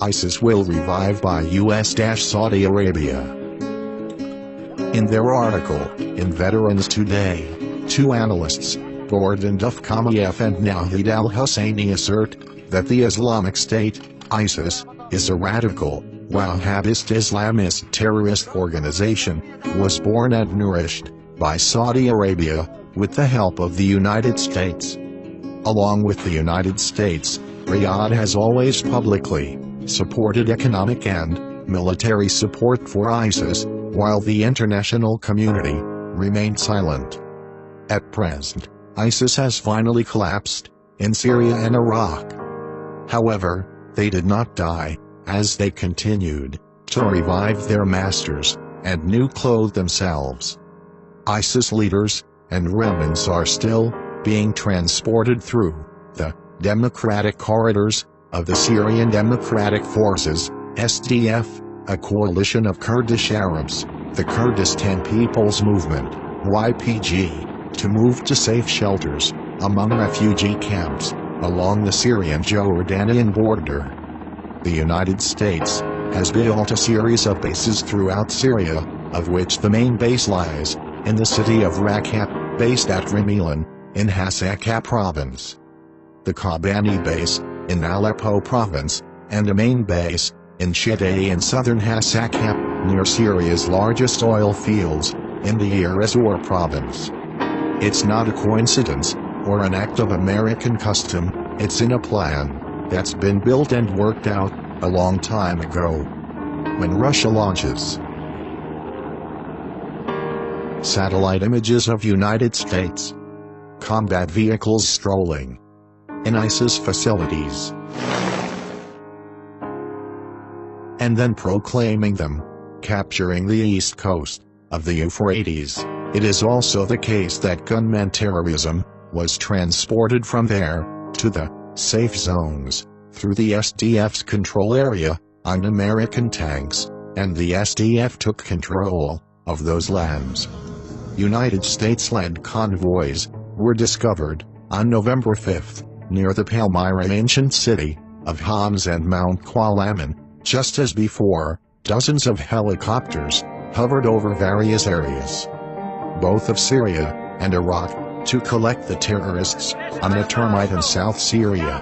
ISIS will revive by US-Saudi Arabia. In their article, in Veterans Today, two analysts, Gordon Duff Kamiev and Nahid al-Husseini assert that the Islamic State, ISIS, is a radical, Wahhabist Islamist terrorist organization, was born and nourished by Saudi Arabia, with the help of the United States. Along with the United States, Riyadh has always publicly supported economic and military support for ISIS, while the international community remained silent. At present, ISIS has finally collapsed in Syria and Iraq. However, they did not die, as they continued to revive their masters and new clothe themselves. ISIS leaders and remnants are still being transported through the democratic corridors of the Syrian Democratic Forces, SDF, a coalition of Kurdish Arabs, the Kurdistan People's Movement, YPG, to move to safe shelters among refugee camps along the Syrian-Jordanian border. The United States has built a series of bases throughout Syria, of which the main base lies in the city of Raqqa, based at Rumeilin, in Hasakah province. The Kobani base, in Aleppo province, and a main base, in Shideh in southern Hasakah, near Syria's largest oil fields, in the Deir ez-Zor province. It's not a coincidence, or an act of American custom, it's in a plan that's been built and worked out a long time ago. When Russia launches satellite images of United States combat vehicles strolling in ISIS facilities, and then proclaiming them capturing the east coast of the Euphrates, it is also the case that gunmen terrorism was transported from there to the safe zones through the SDF's control area on American tanks, and the SDF took control of those lands. United States-led convoys were discovered on November 5 near the Palmyra ancient city of Homs and Mount Qalaman. Just as before, dozens of helicopters hovered over various areas, both of Syria and Iraq, to collect the terrorists on the termite in South Syria.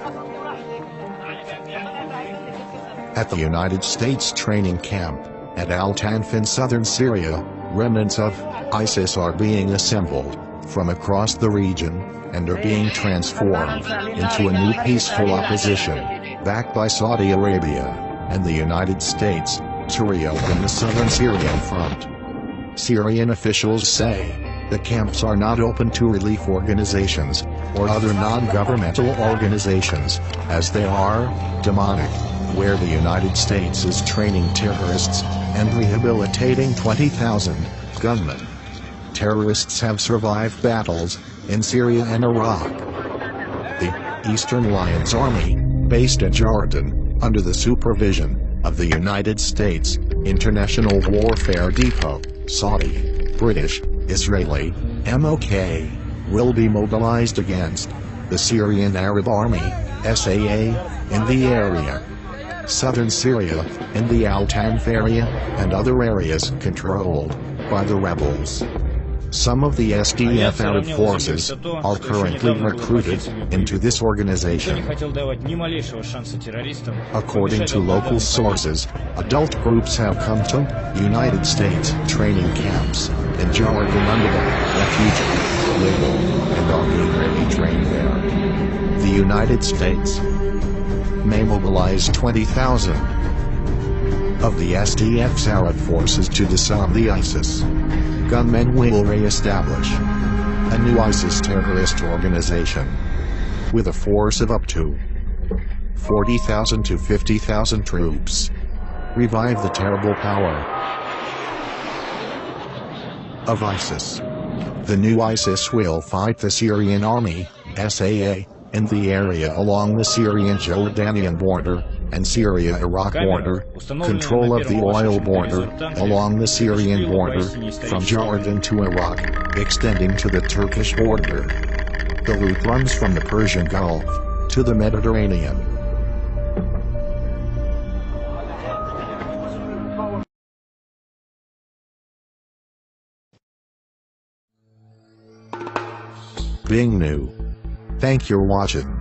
At the United States training camp at Al-Tanf in southern Syria, remnants of ISIS are being assembled from across the region and are being transformed into a new peaceful opposition, backed by Saudi Arabia and the United States, to reopen the southern Syrian front. Syrian officials say the camps are not open to relief organizations or other non-governmental organizations, as they are demonic, where the United States is training terrorists and rehabilitating 20,000 gunmen. Terrorists have survived battles in Syria and Iraq. The Eastern Alliance Army, based in Jordan, under the supervision of the United States International Warfare Depot, Saudi, British, Israeli, MOK, will be mobilized against the Syrian Arab Army, SAA, in the area. Southern Syria, in the Al-Tanf area, and other areas controlled by the rebels. Some of the SDF Arab forces are currently recruited into this organization. According to local sources, adult groups have come to United States training camps in Jordan under the refugee label and are being ready trained there. The United States may mobilize 20,000 of the SDF's Arab forces to disarm the ISIS. Gunmen will re-establish a new ISIS terrorist organization with a force of up to 40,000 to 50,000 troops. Revive the terrible power of ISIS. The new ISIS will fight the Syrian army, SAA, in the area along the Syrian-Jordanian border and Syria-Iraq border, control of the oil border along the Syrian border from Jordan to Iraq, extending to the Turkish border. The route runs from the Persian Gulf to the Mediterranean. being new. Thank you for watching.